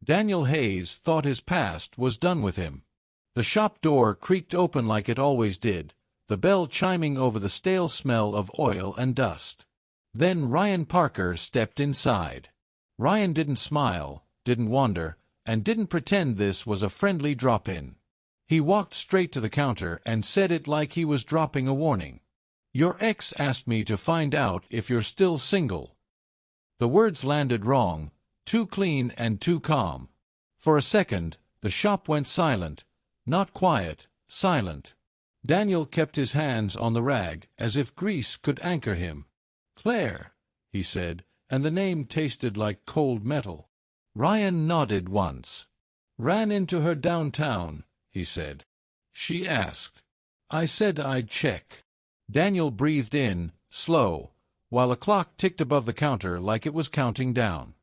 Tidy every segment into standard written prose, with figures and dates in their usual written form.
Daniel Hayes thought his past was done with him. The shop door creaked open like it always did, the bell chiming over the stale smell of oil and dust. Then Ryan Parker stepped inside. Ryan didn't smile, didn't wonder, and didn't pretend this was a friendly drop-in. He walked straight to the counter and said it like he was dropping a warning. "Your ex asked me to find out if you're still single." The words landed wrong, too clean and too calm. For a second, the shop went silent, not quiet, silent. Daniel kept his hands on the rag, as if grease could anchor him. "Claire," he said, and the name tasted like cold metal. Ryan nodded once. "Ran into her downtown," he said. "She asked. I said I'd check." Daniel breathed in, slow, while a clock ticked above the counter like it was counting down.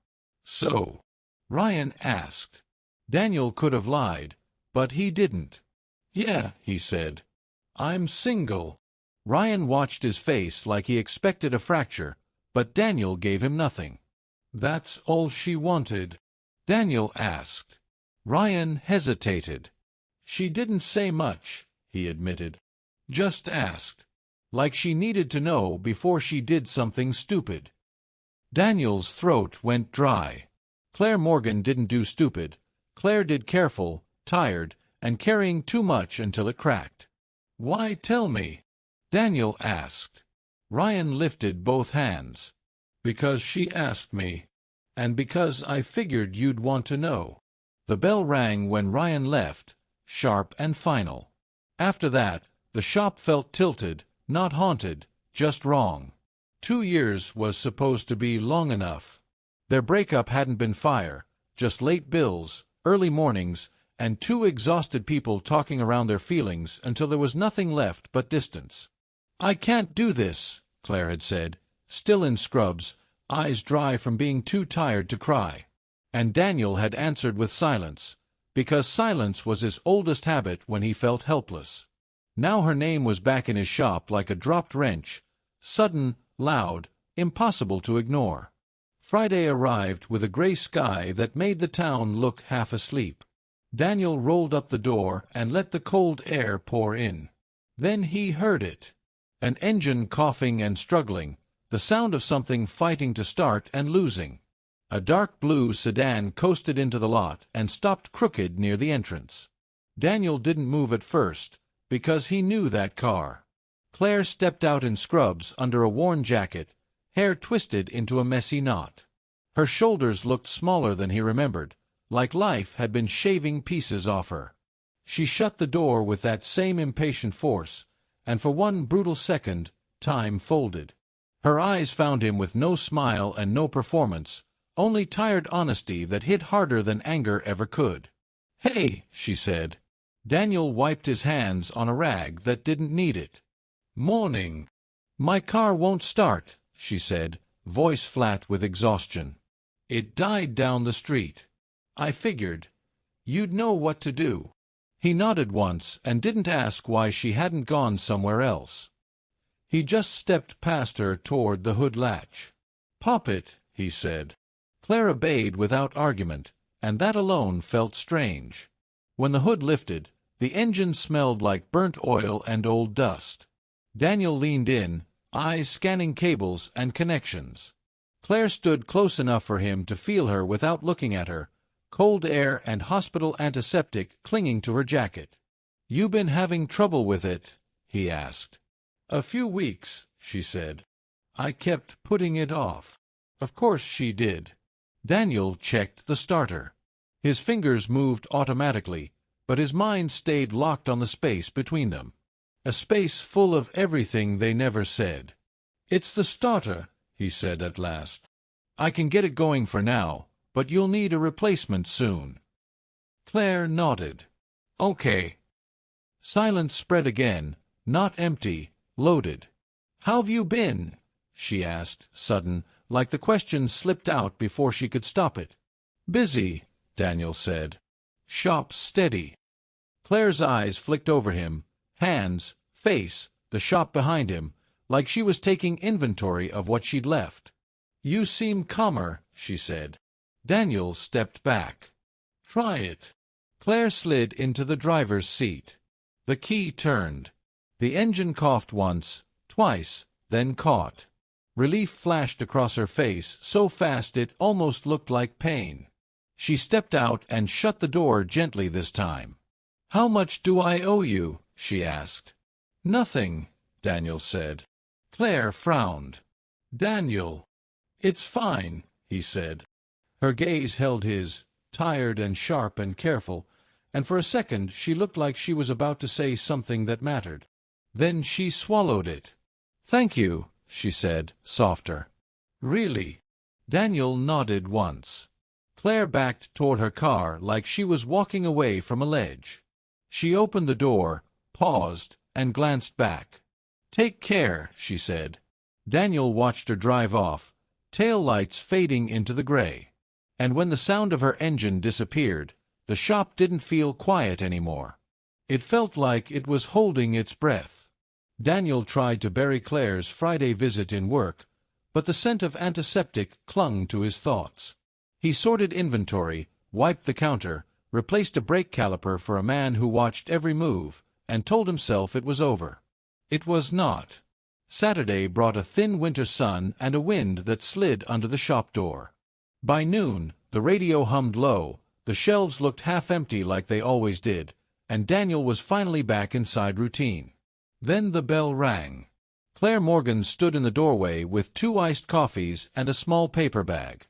"So?" Ryan asked. Daniel could have lied, but he didn't. "Yeah," he said. "I'm single." Ryan watched his face like he expected a fracture, but Daniel gave him nothing. "That's all she wanted?" Daniel asked. Ryan hesitated. "She didn't say much," he admitted. "Just asked. Like she needed to know before she did something stupid." Daniel's throat went dry. Claire Morgan didn't do stupid. Claire did careful, tired, and carrying too much until it cracked. "Why tell me?" Daniel asked. Ryan lifted both hands. "Because she asked me. And because I figured you'd want to know." The bell rang when Ryan left, sharp and final. After that, the shop felt tilted, not haunted, just wrong. 2 years was supposed to be long enough. Their breakup hadn't been fire, just late bills, early mornings, and 2 exhausted people talking around their feelings until there was nothing left but distance. "I can't do this," Claire had said, still in scrubs, eyes dry from being too tired to cry. And Daniel had answered with silence, because silence was his oldest habit when he felt helpless. Now her name was back in his shop like a dropped wrench, sudden, loud, impossible to ignore. Friday arrived with a gray sky that made the town look half asleep. Daniel rolled up the door and let the cold air pour in. Then he heard it. An engine coughing and struggling, the sound of something fighting to start and losing. A dark blue sedan coasted into the lot and stopped crooked near the entrance. Daniel didn't move at first, because he knew that car. Claire stepped out in scrubs under a worn jacket, hair twisted into a messy knot. Her shoulders looked smaller than he remembered, like life had been shaving pieces off her. She shut the door with that same impatient force, and for one brutal second, time folded. Her eyes found him with no smile and no performance, only tired honesty that hit harder than anger ever could. "Hey," she said. Daniel wiped his hands on a rag that didn't need it. "Morning." "My car won't start," she said, voice flat with exhaustion. "It died down the street. I figured you'd know what to do." He nodded once and didn't ask why she hadn't gone somewhere else. He just stepped past her toward the hood latch. "Pop it," he said. Claire obeyed without argument, and that alone felt strange. When the hood lifted, the engine smelled like burnt oil and old dust. Daniel leaned in, eyes scanning cables and connections. Claire stood close enough for him to feel her without looking at her, cold air and hospital antiseptic clinging to her jacket. "You been having trouble with it?" he asked. "A few weeks," she said. "I kept putting it off." Of course she did. Daniel checked the starter. His fingers moved automatically, but his mind stayed locked on the space between them. A space full of everything they never said. "It's the starter," he said at last. "I can get it going for now, but you'll need a replacement soon." Claire nodded. "Okay." Silence spread again, not empty, loaded. "How've you been?" she asked, sudden, like the question slipped out before she could stop it. "Busy," Daniel said. "Shop steady." Claire's eyes flicked over him, hands, face, the shop behind him, like she was taking inventory of what she'd left. "You seem calmer," she said. Daniel stepped back. Try it. Claire slid into the driver's seat. The key turned. The engine coughed once, twice, then caught. Relief flashed across her face so fast it almost looked like pain. She stepped out and shut the door gently this time. "How much do I owe you?" she asked. "Nothing," Daniel said. Claire frowned. "Daniel." "It's fine," he said. Her gaze held his, tired and sharp and careful, and for a second she looked like she was about to say something that mattered. Then she swallowed it. "Thank you," she said, softer. "Really?" Daniel nodded once. Claire backed toward her car like she was walking away from a ledge. She opened the door, paused, and glanced back. "Take care," she said. Daniel watched her drive off, tail lights fading into the gray. And when the sound of her engine disappeared, the shop didn't feel quiet anymore. It felt like it was holding its breath. Daniel tried to bury Claire's Friday visit in work, but the scent of antiseptic clung to his thoughts. He sorted inventory, wiped the counter, replaced a brake caliper for a man who watched every move, and told himself it was over. It was not. Saturday brought a thin winter sun and a wind that slid under the shop door. By noon, the radio hummed low, the shelves looked half-empty like they always did, and Daniel was finally back inside routine. Then the bell rang. Claire Morgan stood in the doorway with 2 iced coffees and a small paper bag.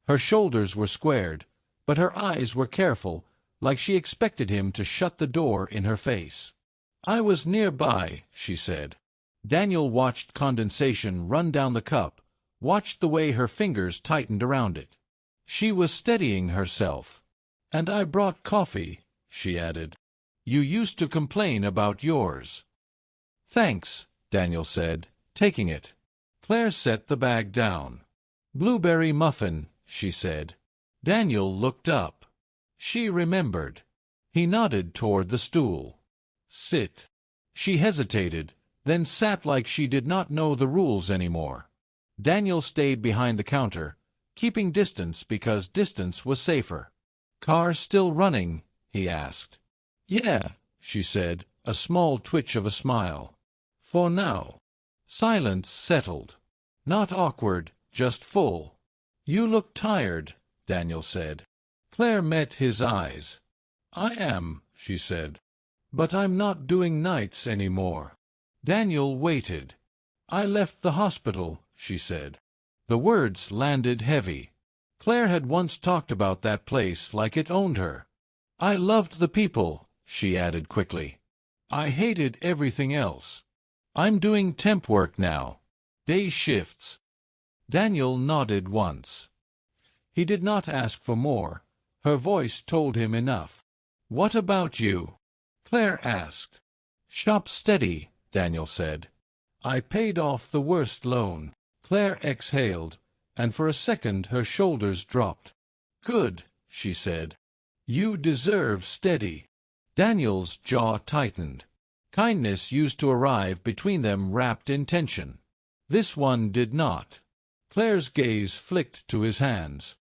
Her shoulders were squared, but her eyes were careful, like she expected him to shut the door in her face. "I was nearby," she said. Daniel watched condensation run down the cup, watched the way her fingers tightened around it. She was steadying herself. "And I brought coffee," she added. "You used to complain about yours." "Thanks," Daniel said, taking it. Claire set the bag down. "Blueberry muffin," she said. Daniel looked up. She remembered. He nodded toward the stool. "Sit." She hesitated, then sat like she did not know the rules anymore. Daniel stayed behind the counter, keeping distance because distance was safer. "Car still running?" he asked. "Yeah," she said, a small twitch of a smile. "For now." Silence settled. Not awkward, just full. "You look tired," Daniel said. Claire met his eyes. "I am," she said. "But I'm not doing nights anymore." Daniel waited. "I left the hospital," she said. The words landed heavy. Claire had once talked about that place like it owned her. "I loved the people," she added quickly. "I hated everything else. I'm doing temp work now. Day shifts." Daniel nodded once. He did not ask for more. Her voice told him enough. "What about you?" Claire asked. "Shop steady," Daniel said. "I paid off the worst loan." Claire exhaled, and for a second her shoulders dropped. "Good," she said. "You deserve steady." Daniel's jaw tightened. Kindness used to arrive between them wrapped in tension. This one did not. Claire's gaze flicked to his hands.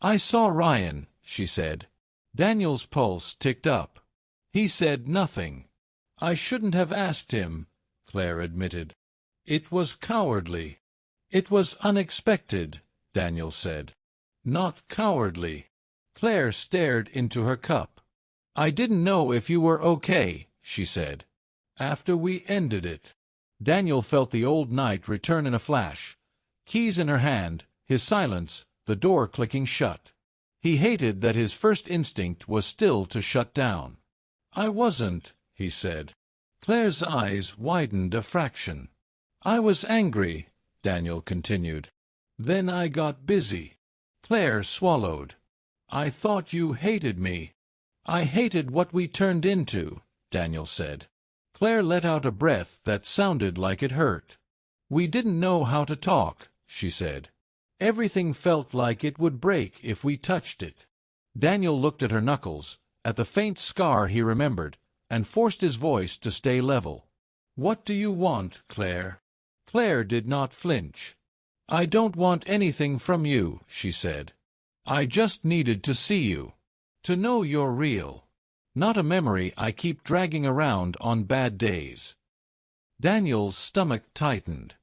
"I saw Ryan," she said. Daniel's pulse ticked up. He said nothing. "I shouldn't have asked him," Claire admitted. "It was cowardly." "It was unexpected," Daniel said. "Not cowardly." Claire stared into her cup. "I didn't know if you were okay," she said. "After we ended it." Daniel felt the old night return in a flash. Keys in her hand, his silence, the door clicking shut. He hated that his first instinct was still to shut down. "I wasn't," he said. Claire's eyes widened a fraction. "I was angry," Daniel continued. "Then I got busy." Claire swallowed. "I thought you hated me." "I hated what we turned into," Daniel said. Claire let out a breath that sounded like it hurt. "We didn't know how to talk," she said. "Everything felt like it would break if we touched it." Daniel looked at her knuckles, at the faint scar he remembered, and forced his voice to stay level. "What do you want, Claire?" Claire did not flinch. "I don't want anything from you," she said. "I just needed to see you." To know you're real. Not a memory I keep dragging around on bad days. Daniel's stomach tightened.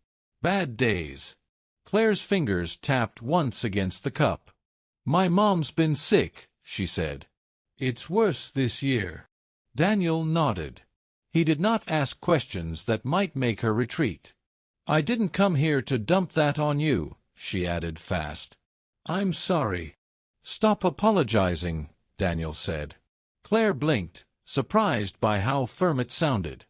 Bad days. Claire's fingers tapped once against the cup. My mom's been sick, she said. It's worse this year. Daniel nodded. He did not ask questions that might make her retreat. I didn't come here to dump that on you, she added fast. I'm sorry. Stop apologizing, Daniel said. Claire blinked, surprised by how firm it sounded.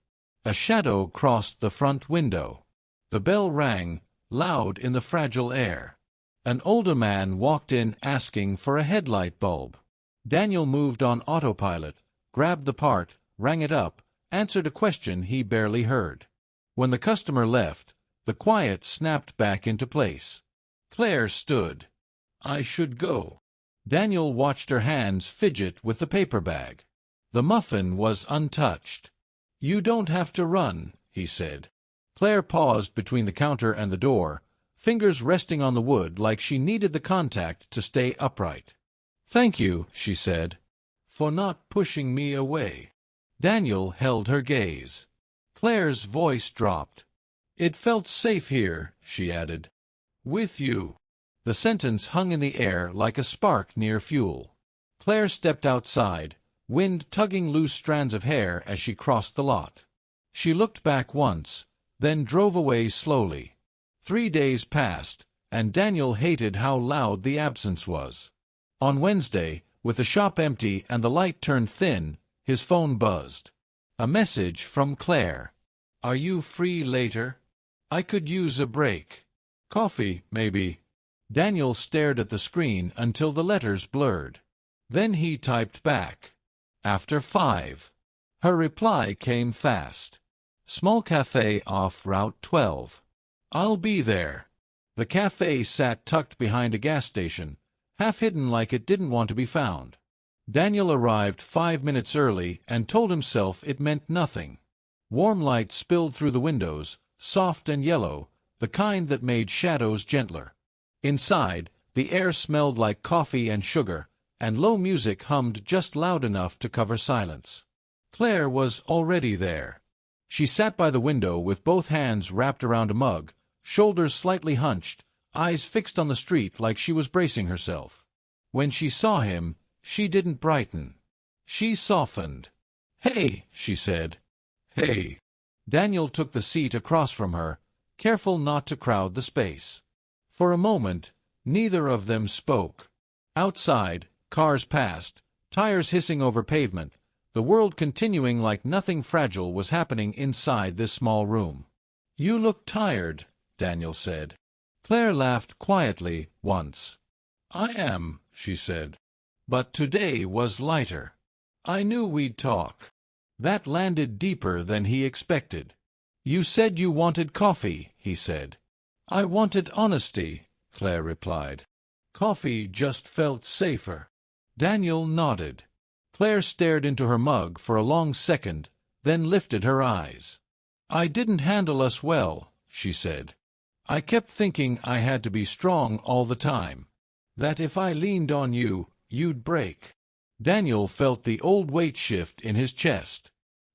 A shadow crossed the front window. The bell rang, loud in the fragile air. An older man walked in asking for a headlight bulb. Daniel moved on autopilot, grabbed the part, rang it up, answered a question he barely heard. When the customer left, the quiet snapped back into place. Claire stood. I should go. Daniel watched her hands fidget with the paper bag. The muffin was untouched. You don't have to run, he said. Claire paused between the counter and the door, fingers resting on the wood like she needed the contact to stay upright. Thank you, she said, for not pushing me away. Daniel held her gaze. Claire's voice dropped. It felt safe here, she added. With you. The sentence hung in the air like a spark near fuel. Claire stepped outside, wind tugging loose strands of hair as she crossed the lot. She looked back once, then drove away slowly. 3 days passed, and Daniel hated how loud the absence was. On Wednesday, with the shop empty and the light turned thin, his phone buzzed. A message from Claire. Are you free later? I could use a break. Coffee, maybe. Daniel stared at the screen until the letters blurred. Then he typed back. After 5. Her reply came fast. Small cafe off Route 12. I'll be there. The cafe sat tucked behind a gas station, half hidden like it didn't want to be found. Daniel arrived 5 minutes early and told himself it meant nothing. Warm light spilled through the windows, soft and yellow, the kind that made shadows gentler. Inside, the air smelled like coffee and sugar, and low music hummed just loud enough to cover silence. Claire was already there. She sat by the window with both hands wrapped around a mug, shoulders slightly hunched, eyes fixed on the street like she was bracing herself. When she saw him, she didn't brighten. She softened. Hey, she said. Hey. Daniel took the seat across from her, careful not to crowd the space. For a moment, neither of them spoke. Outside, cars passed, tires hissing over pavement, the world continuing like nothing fragile was happening inside this small room. You look tired, Daniel said. Claire laughed quietly once. I am, she said. But today was lighter. I knew we'd talk. That landed deeper than he expected. You said you wanted coffee, he said. I wanted honesty, Claire replied. Coffee just felt safer. Daniel nodded. Claire stared into her mug for a long second, then lifted her eyes. I didn't handle us well, she said. I kept thinking I had to be strong all the time. That if I leaned on you, you'd break. Daniel felt the old weight shift in his chest.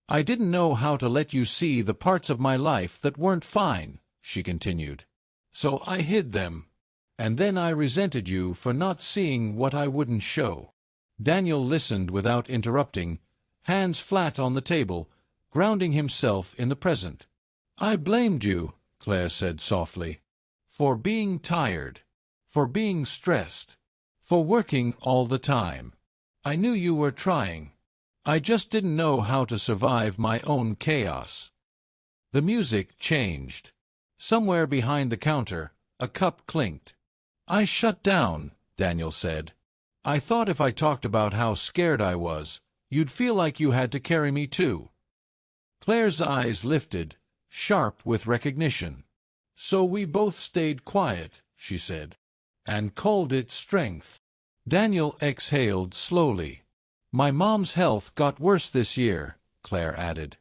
I didn't know how to let you see the parts of my life that weren't fine, she continued. So I hid them. And then I resented you for not seeing what I wouldn't show. Daniel listened without interrupting, hands flat on the table, grounding himself in the present. I blamed you, Claire said softly, for being tired, for being stressed, for working all the time. I knew you were trying. I just didn't know how to survive my own chaos. The music changed. Somewhere behind the counter, a cup clinked. I shut down, Daniel said. I thought if I talked about how scared I was, you'd feel like you had to carry me too. Claire's eyes lifted, sharp with recognition. So we both stayed quiet, she said, and called it strength. Daniel exhaled slowly. My mom's health got worse this year, Claire added.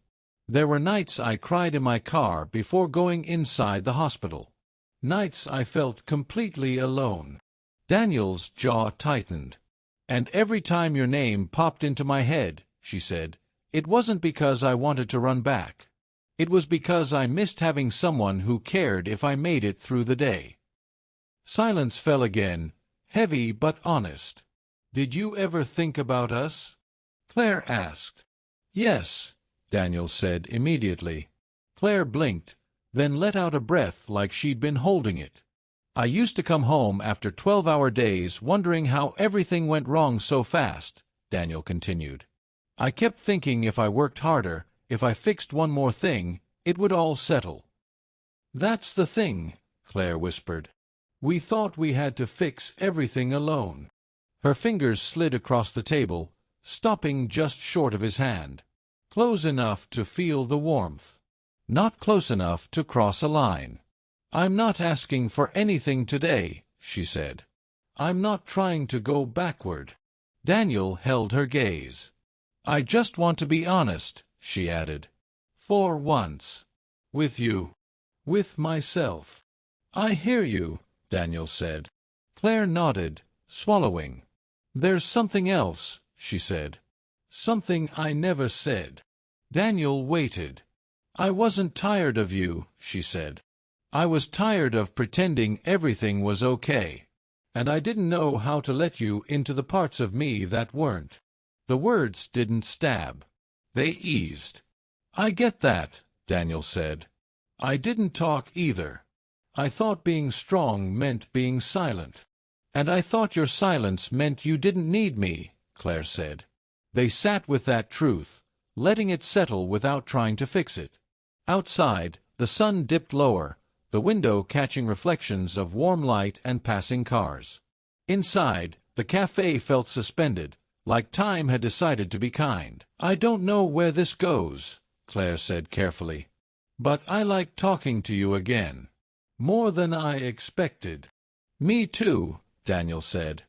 There were nights I cried in my car before going inside the hospital. Nights I felt completely alone. Daniel's jaw tightened. And every time your name popped into my head, she said, it wasn't because I wanted to run back. It was because I missed having someone who cared if I made it through the day. Silence fell again, heavy but honest. Did you ever think about us? Claire asked. Yes, Daniel said immediately. Claire blinked, then let out a breath like she'd been holding it. I used to come home after 12-hour days wondering how everything went wrong so fast, Daniel continued. I kept thinking if I worked harder, if I fixed one more thing, it would all settle. That's the thing, Claire whispered. We thought we had to fix everything alone. Her fingers slid across the table, stopping just short of his hand. Close enough to feel the warmth. Not close enough to cross a line. I'm not asking for anything today, she said. I'm not trying to go backward. Daniel held her gaze. I just want to be honest, she added. For once. With you. With myself. I hear you, Daniel said. Claire nodded, swallowing. There's something else, she said. Something I never said. Daniel waited. I wasn't tired of you, she said. I was tired of pretending everything was okay. And I didn't know how to let you into the parts of me that weren't. The words didn't stab. They eased. I get that, Daniel said. I didn't talk either. I thought being strong meant being silent. And I thought your silence meant you didn't need me, Claire said. They sat with that truth, letting it settle without trying to fix it. Outside, the sun dipped lower, the window catching reflections of warm light and passing cars. Inside, the cafe felt suspended, like time had decided to be kind. I don't know where this goes, Claire said carefully. But I like talking to you again. More than I expected. Me too, Daniel said.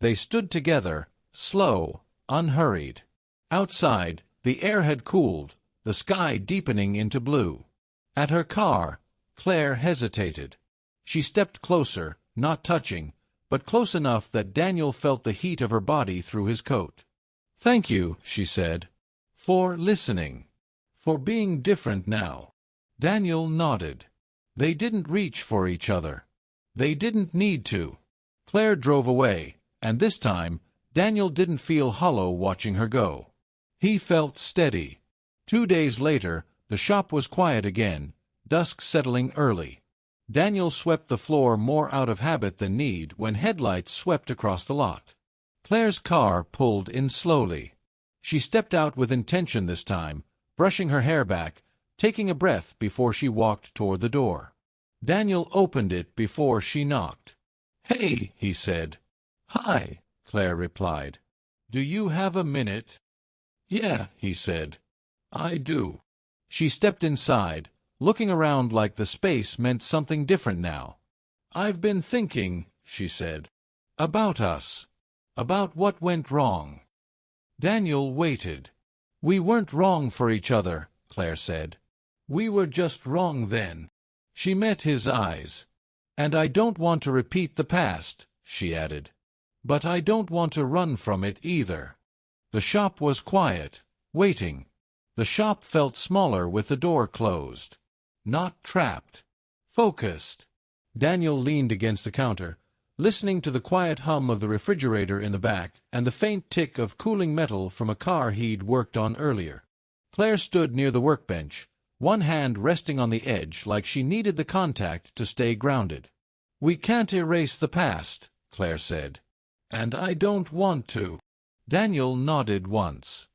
They stood together, slow, unhurried. Outside, the air had cooled, the sky deepening into blue. At her car, Claire hesitated. She stepped closer, not touching, but close enough that Daniel felt the heat of her body through his coat. Thank you, she said, for listening, for being different now. Daniel nodded. They didn't reach for each other. They didn't need to. Claire drove away, and this time, Daniel didn't feel hollow watching her go. He felt steady. 2 days later, the shop was quiet again, dusk settling early. Daniel swept the floor more out of habit than need when headlights swept across the lot. Claire's car pulled in slowly. She stepped out with intention this time, brushing her hair back, taking a breath before she walked toward the door. Daniel opened it before she knocked. Hey, he said. Hi, Claire replied. Do you have a minute? Yeah, he said. I do. She stepped inside, looking around like the space meant something different now. I've been thinking, she said, about us. About what went wrong. Daniel waited. We weren't wrong for each other, Claire said. We were just wrong then. She met his eyes. And I don't want to repeat the past, she added. But I don't want to run from it either. The shop was quiet, waiting. The shop felt smaller with the door closed. Not trapped. Focused. Daniel leaned against the counter, listening to the quiet hum of the refrigerator in the back and the faint tick of cooling metal from a car he'd worked on earlier. Claire stood near the workbench, one hand resting on the edge like she needed the contact to stay grounded. We can't erase the past, Claire said. And I don't want to. Daniel nodded once.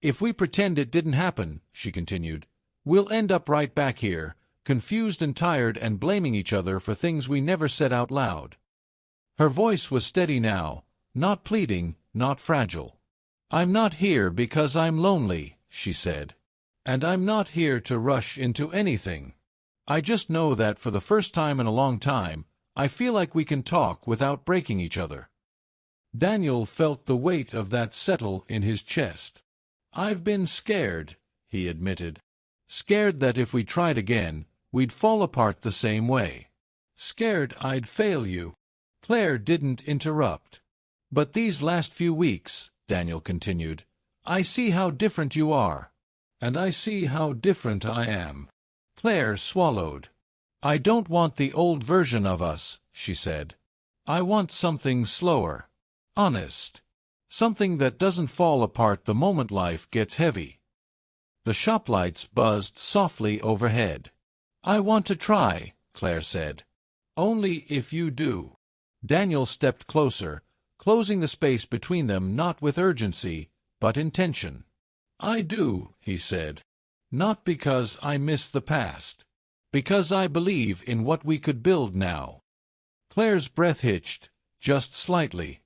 If we pretend it didn't happen, she continued, we'll end up right back here, confused and tired and blaming each other for things we never said out loud. Her voice was steady now, not pleading, not fragile. I'm not here because I'm lonely, she said. And I'm not here to rush into anything. I just know that for the first time in a long time, I feel like we can talk without breaking each other. Daniel felt the weight of that settle in his chest. I've been scared, he admitted. Scared that if we tried again, we'd fall apart the same way. Scared I'd fail you. Claire didn't interrupt. But these last few weeks, Daniel continued, I see how different you are. And I see how different I am. Claire swallowed. I don't want the old version of us, she said. I want something slower. Honest. Something that doesn't fall apart the moment life gets heavy. The shop lights buzzed softly overhead. I want to try, Claire said. Only if you do. Daniel stepped closer, closing the space between them not with urgency, but intention. I do, he said. Not because I miss the past. Because I believe in what we could build now. Claire's breath hitched, just slightly.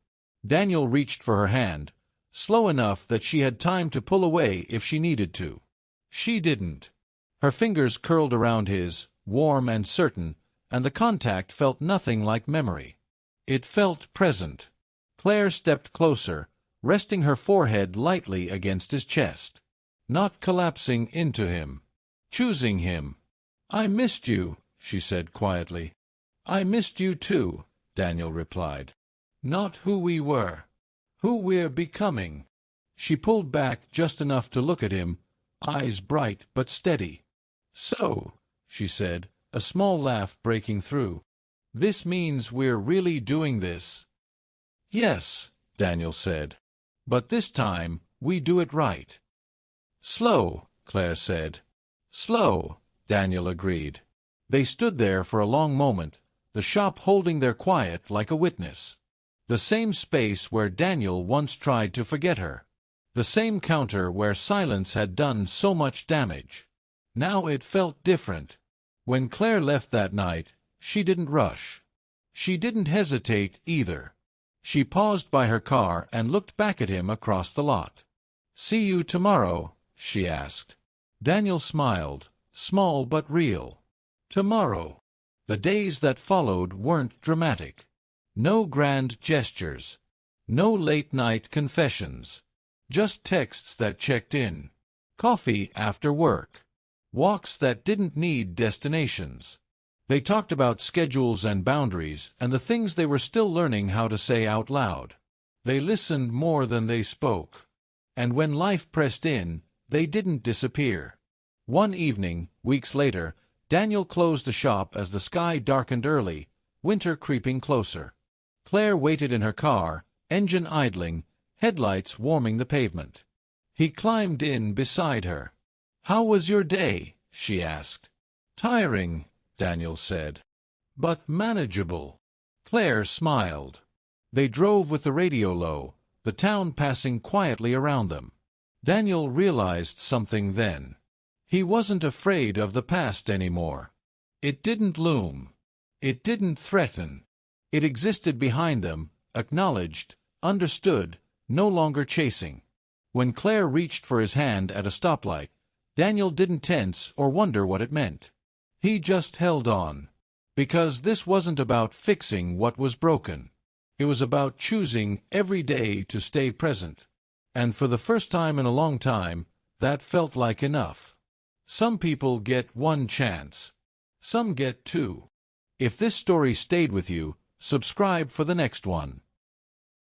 Daniel reached for her hand, slow enough that she had time to pull away if she needed to. She didn't. Her fingers curled around his, warm and certain, and the contact felt nothing like memory. It felt present. Claire stepped closer, resting her forehead lightly against his chest. Not collapsing into him. Choosing him. I missed you, she said quietly. I missed you too, Daniel replied. Not who we were. Who we're becoming. She pulled back just enough to look at him, eyes bright but steady. So, she said, a small laugh breaking through. This means we're really doing this. Yes, Daniel said. But this time, we do it right. Slow, Claire said. Slow, Daniel agreed. They stood there for a long moment, the shop holding their quiet like a witness. The same space where Daniel once tried to forget her. The same counter where silence had done so much damage. Now it felt different. When Claire left that night, she didn't rush. She didn't hesitate either. She paused by her car and looked back at him across the lot. See you tomorrow, she asked. Daniel smiled, small but real. Tomorrow. The days that followed weren't dramatic. No grand gestures. No late-night confessions. Just texts that checked in. Coffee after work. Walks that didn't need destinations. They talked about schedules and boundaries and the things they were still learning how to say out loud. They listened more than they spoke. And when life pressed in, they didn't disappear. One evening, weeks later, Daniel closed the shop as the sky darkened early, winter creeping closer. Claire waited in her car, engine idling, headlights warming the pavement. He climbed in beside her. How was your day? She asked. Tiring, Daniel said. But manageable. Claire smiled. They drove with the radio low, the town passing quietly around them. Daniel realized something then. He wasn't afraid of the past anymore. It didn't loom. It didn't threaten. It existed behind them, acknowledged, understood, no longer chasing. When Claire reached for his hand at a stoplight, Daniel didn't tense or wonder what it meant. He just held on. Because this wasn't about fixing what was broken. It was about choosing every day to stay present. And for the first time in a long time, that felt like enough. Some people get one chance. Some get two. If this story stayed with you, subscribe for the next one.